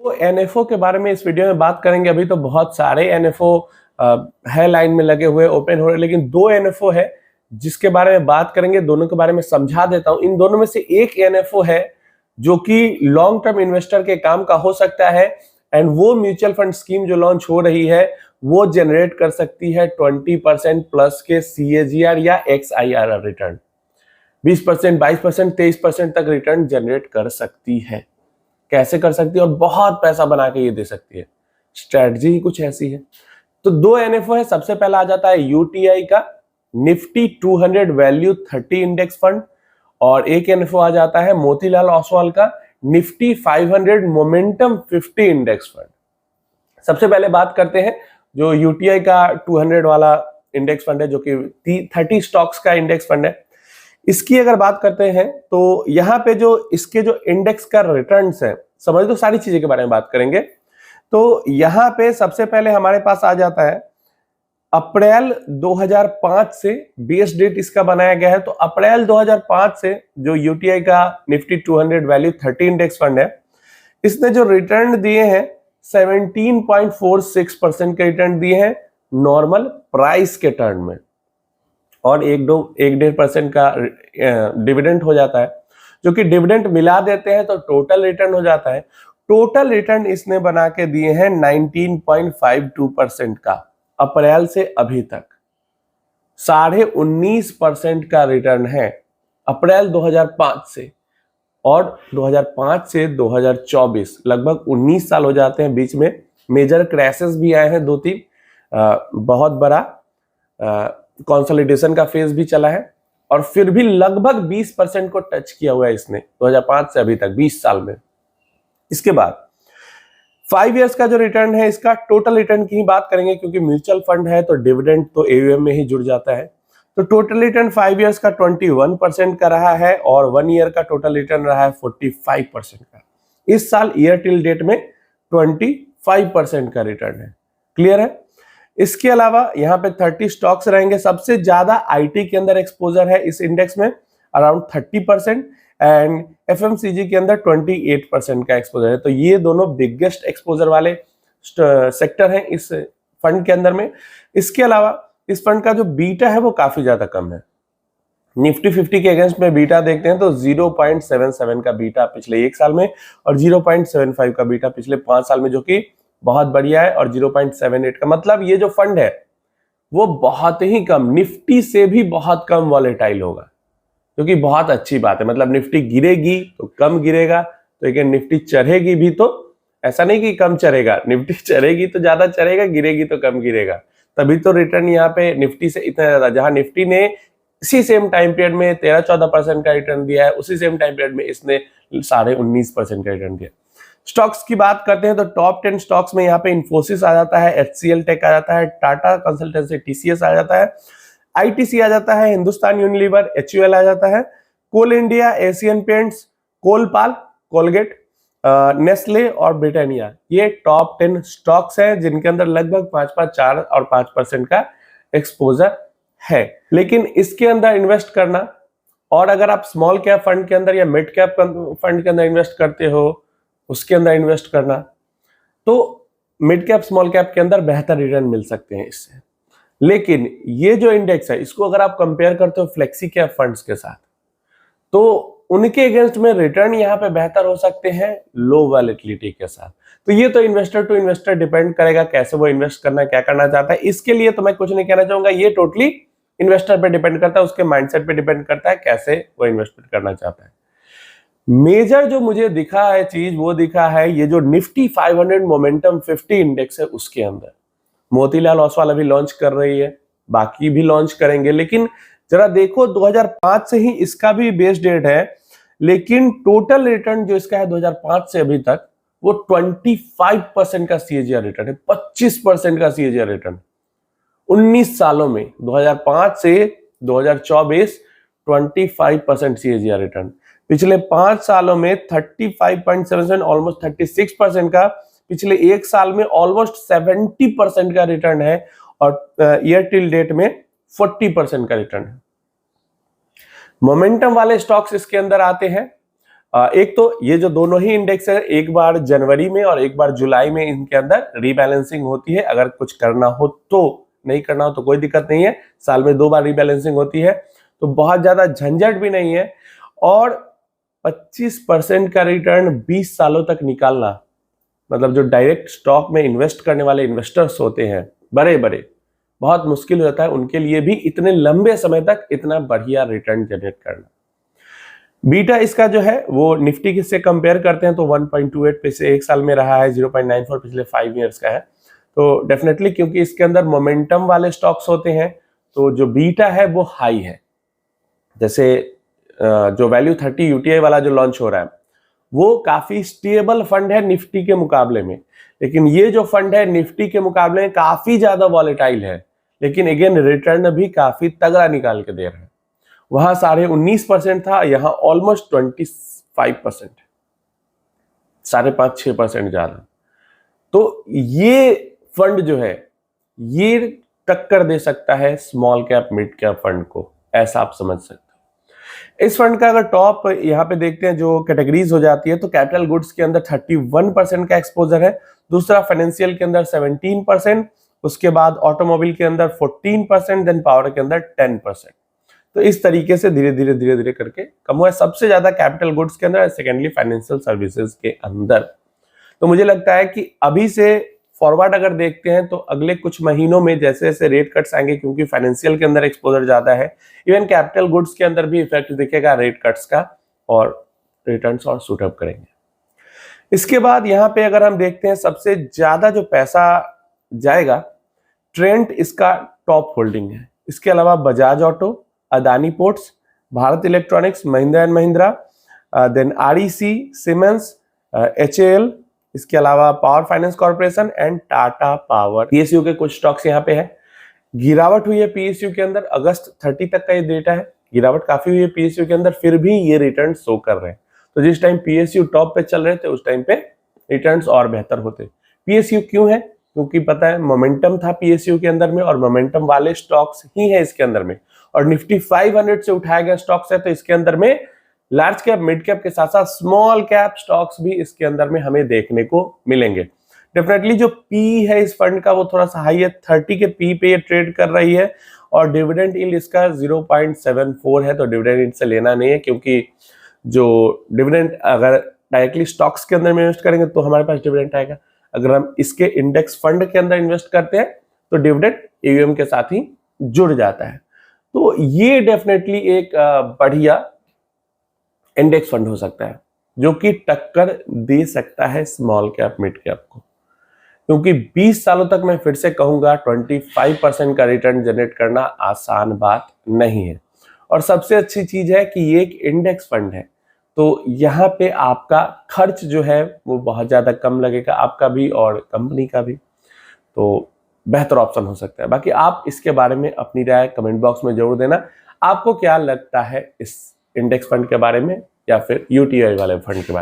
तो एनएफओ के बारे में इस वीडियो में बात करेंगे। अभी तो बहुत सारे एनएफओ है लाइन में लगे हुए, ओपन हो रहे, लेकिन दो एनएफओ है जिसके बारे में बात करेंगे। दोनों के बारे में समझा देता हूं। इन दोनों में से एक एनएफओ है जो कि लॉन्ग टर्म इन्वेस्टर के काम का हो सकता है, एंड वो म्यूचुअल फंड स्कीम जो लॉन्च हो रही है वो जनरेट कर सकती है 20% प्लस के सीएजीआर या एक्सआईआर रिटर्न। 20%, 22%, 23% तक रिटर्न जनरेट कर सकती है। कैसे कर सकती है? और बहुत पैसा बना के ये दे सकती है। स्ट्रेटजी ही कुछ ऐसी है। तो दो एनएफओ है। सबसे पहला आ जाता है यूटीआई का निफ्टी 200 वैल्यू 30 इंडेक्स फंड, और एक एनएफओ आ जाता है मोतीलाल ओसवाल का निफ्टी 500 मोमेंटम 50 इंडेक्स फंड। सबसे पहले बात करते हैं जो यूटीआई का 200 वाला इंडेक्स फंड है, जो कि 30 स्टॉक्स का इंडेक्स फंड है। इसकी अगर बात करते हैं तो यहाँ पे जो इसके जो इंडेक्स का रिटर्न्स है, समझ लो सारी चीजें के बारे में बात करेंगे। तो यहाँ पे सबसे पहले हमारे पास आ जाता है अप्रैल 2005 से बेस डेट इसका बनाया गया है। तो अप्रैल 2005 से जो यूटीआई का निफ्टी 200 वैल्यू 30 इंडेक्स फंड है, इसने जो रिटर्न दिए हैं 17.46% के रिटर्न दिए हैं नॉर्मल प्राइस के टर्न में, और 1-1.5% का डिविडेंड हो जाता है, जो कि डिविडेंड मिला देते हैं तो टोटल रिटर्न हो जाता है। टोटल रिटर्न इसने बना के दिए हैं 19.52% का अप्रैल से अभी तक। 19.5% का रिटर्न है अप्रैल 2005 से, और 2005 से 2024 लगभग 19 साल हो जाते हैं। बीच में मेजर क्रैशेस भी आए हैं 2-3, बहुत बड़ा कंसोलिडेशन का फेज भी चला है, और फिर भी लगभग 20% को टच किया हुआ है इसने 2005 से अभी तक 20 साल में। इसके बाद 5 इयर्स का जो रिटर्न है, इसका टोटल रिटर्न की ही बात करेंगे क्योंकि म्यूचुअल फंड है तो डिविडेंड तो एयूएम में ही जुड़ जाता है। तो टोटल रिटर्न 5 इयर्स का 21% का रहा है, और 1 ईयर का टोटल रिटर्न रहा है 45% का। इस साल ईयर टिल डेट में 25% का रिटर्न है। क्लियर है? इसके अलावा यहाँ पे 30 स्टॉक्स रहेंगे। सबसे ज्यादा आईटी के अंदर एक्सपोजर है इस इंडेक्स में, अराउंड 30%, एंड एफएमसीजी के अंदर 28% का एक्सपोजर है। तो ये दोनों बिगेस्ट एक्सपोजर वाले सेक्टर हैं इस फंड के अंदर में। इसके अलावा इस फंड का जो बीटा है वो काफी ज्यादा कम है। निफ्टी 50 के अगेंस्ट में बीटा देखते हैं तो 0.77 का बीटा पिछले 1 साल में, और 0.75 का बीटा पिछले 5 साल में, जो कि बहुत बढ़िया है। और 0.78 का मतलब ये जो फंड है वो बहुत ही कम, निफ्टी से भी बहुत कम वॉलेटाइल होगा, जो कि बहुत अच्छी बात है। मतलब निफ्टी गिरेगी तो कम गिरेगा, तो अगर निफ्टी चढ़ेगी भी तो ऐसा नहीं कि कम चढ़ेगा, निफ्टी चढ़ेगी तो ज्यादा चढ़ेगा, गिरेगी तो कम गिरेगा। तभी तो रिटर्न यहाँ पे निफ्टी से इतना ज्यादा, जहां निफ्टी ने इसी सेम टाइम पीरियड में 13-14% का रिटर्न दिया है, उसी सेम टाइम पीरियड में इसने 19.5% का रिटर्न दिया। स्टॉक्स की बात करते हैं तो टॉप 10 स्टॉक्स में यहाँ पे इन्फोसिस आ जाता है, एचसीएल टेक आ जाता है, टाटा कंसल्टेंसी टीसीएस आ जाता है, आईटीसी आ जाता है, हिंदुस्तान यूनिलीवर एचयूएल आ जाता है, Coal India, Asian Paints, Colpal, Colgate, Nestle और ब्रिटानिया। ये टॉप 10 स्टॉक्स हैं जिनके अंदर लगभग 4 और 5% का एक्सपोजर है। लेकिन इसके अंदर इन्वेस्ट करना, और अगर आप स्मॉल कैप फंड के अंदर या मिड कैप फंड के अंदर इन्वेस्ट करते हो, उसके अंदर इन्वेस्ट करना, तो मिड कैप स्मॉल कैप के अंदर बेहतर रिटर्न मिल सकते हैं इससे। लेकिन ये जो इंडेक्स है, इसको अगर आप कंपेयर करते हो फ्लेक्सी कैप फंड्स के साथ, तो उनके अगेंस्ट में रिटर्न यहाँ पे बेहतर हो सकते हैं लो वॉलेटिलिटी के साथ। तो ये तो इन्वेस्टर टू इन्वेस्टर डिपेंड करेगा कैसे वो इन्वेस्ट करना, क्या करना चाहता है। इसके लिए तो मैं कुछ नहीं कहना चाहूंगा, ये टोटली इन्वेस्टर पे डिपेंड करता है, उसके माइंडसेट पे डिपेंड करता है कैसे वो इन्वेस्टमेंट करना चाहता है। मेजर जो मुझे दिखा है चीज, वो दिखा है ये जो निफ्टी 500 मोमेंटम 50 इंडेक्स है, उसके अंदर मोतीलाल ओसवाल अभी लॉन्च कर रही है, बाकी भी लॉन्च करेंगे। लेकिन जरा देखो 2005 से ही इसका भी बेस डेट है, लेकिन टोटल रिटर्न जो इसका है 2005 से अभी तक वो 25% का सीएजीआर रिटर्न है, 25% का सीएजीआर रिटर्न 19 सालों में, 2005 से 2024 25% सीएजीआर रिटर्न। पिछले 5 सालों में 35.7%, ऑलमोस्ट 36% का, पिछले 1 साल में ऑलमोस्ट 70% का रिटर्न है, और ईयर टिल डेट में 40% का रिटर्न है। मोमेंटम वाले स्टॉक्स इसके अंदर आते हैं, एक तो ये जो दोनों ही इंडेक्स है, एक बार जनवरी में और एक बार जुलाई में इनके अंदर रीबैलेंसिंग होती है। अगर कुछ करना हो तो, नहीं करना हो तो कोई दिक्कत नहीं है, साल में 2 बार रीबैलेंसिंग होती है, तो बहुत ज्यादा झंझट भी नहीं है। और 25% का रिटर्न 20 सालों तक निकालना, मतलब जो डायरेक्ट स्टॉक में इन्वेस्ट करने वाले इन्वेस्टर्स होते हैं बड़े बड़े, बहुत मुश्किल हो जाता है उनके लिए भी इतने लंबे समय तक इतना बढ़िया रिटर्न जनरेट करना। बीटा इसका जो है वो निफ्टी से कंपेयर करते हैं तो 1.28 पे से एक साल में रहा है, 0.94 पिछले 5 इयर्स का है। तो डेफिनेटली क्योंकि इसके अंदर मोमेंटम वाले स्टॉक्स होते हैं तो जो बीटा है वो हाई है। जैसे जो वैल्यू 30 यूटीआई वाला जो लॉन्च हो रहा है वो काफी स्टेबल फंड है निफ्टी के मुकाबले में, लेकिन ये जो फंड है निफ्टी के मुकाबले में काफी ज्यादा वॉलेटाइल है, लेकिन अगेन रिटर्न भी काफी तगड़ा निकाल के दे रहा है। वहां 19.5% था, यहां ऑलमोस्ट 25%, 5.5-6% ज्यादा। तो ये फंड जो है ये टक्कर दे सकता है small cap mid cap fund को, ऐसा आप समझ सकते हो। इस फंड का अगर टॉप यहां पे देखते हैं जो कैटेगरीज हो जाती है, तो कैपिटल गुड्स के अंदर 31% का एक्सपोजर है, दूसरा फाइनेंशियल के अंदर 17%, उसके बाद ऑटोमोबाइल के अंदर 14%, देन पावर के अंदर 10%। तो इस तरीके से धीरे धीरे करके कम हुआ है। सबसे ज्यादा कैपिटल गुड्स के अंदर, सेकेंडली फाइनेंशियल सर्विसेज के अंदर। तो मुझे लगता है कि अभी से फॉरवर्ड अगर देखते हैं तो अगले कुछ महीनों में जैसे जैसे रेट कट्स आएंगे, क्योंकि फाइनेंशियल के अंदर एक्सपोजर ज्यादा है, इवन कैपिटल गुड्स के अंदर भी इफेक्ट दिखेगा रेट कट्स का, और रिटर्न्स और सूटअप करेंगे। इसके बाद यहाँ पे अगर हम देखते हैं सबसे ज्यादा जो पैसा जाएगा, ट्रेंट इसका टॉप होल्डिंग है। इसके अलावा Bajaj Auto, Adani Ports, Bharat Electronics, Mahindra and Mahindra, then REC, Siemens, HAL, इसके अलावा Power Finance Corporation and Tata Power. PSU के कुछ स्टॉक्स यहाँ पे है। गिरावट हुई है पीएसयू के अंदर, अगस्त 30 तक का ये डेटा है, गिरावट काफी हुई है पीएसयू के अंदर, फिर भी ये रिटर्न शो कर रहे हैं। तो जिस टाइम पीएसयू टॉप पे चल रहे थे उस टाइम पे रिटर्न्स और बेहतर होते। पीएसयू क्यों है? क्योंकि पता है मोमेंटम था पीएसयू के अंदर में, और मोमेंटम वाले स्टॉक्स ही है इसके अंदर में, और निफ्टी 500 से उठाया गया स्टॉक्स है, तो इसके अंदर में लार्ज कैप मिड कैप के साथ साथ स्मॉल कैप स्टॉक्स भी इसके अंदर में हमें देखने को मिलेंगे। डेफिनेटली जो पी है इस फंड का वो थोड़ा सा हाई है, 30 के पी पे ये ट्रेड कर रही है, और डिविडेंड यील्ड इसका 0.74 है। तो डिविडेंड यील्ड से लेना नहीं है, क्योंकि जो डिविडेंड अगर डायरेक्टली स्टॉक्स के अंदर में इन्वेस्ट करेंगे तो हमारे पास डिविडेंड आएगा, अगर हम इसके इंडेक्स फंड के अंदर इन्वेस्ट करते हैं तो डिविडेंड एयूएम के साथ ही जुड़ जाता है। तो ये डेफिनेटली एक बढ़िया इंडेक्स फंड हो सकता है जो कि टक्कर दे सकता है स्मॉल कैप मिड कैप को, क्योंकि 20 सालों तक मैं फिर से कहूंगा 25% का रिटर्न जनरेट करना आसान बात नहीं है। और सबसे अच्छी चीज है कि ये एक इंडेक्स फंड है, तो यहाँ पे आपका खर्च जो है वो बहुत ज्यादा कम लगेगा, आपका भी और कंपनी का भी, तो बेहतर ऑप्शन हो सकता है। बाकी आप इसके बारे में अपनी राय कमेंट बॉक्स में जरूर देना, आपको क्या लगता है इस इंडेक्स फंड के बारे में या फिर यूटीआई वाले फंड के बारे में।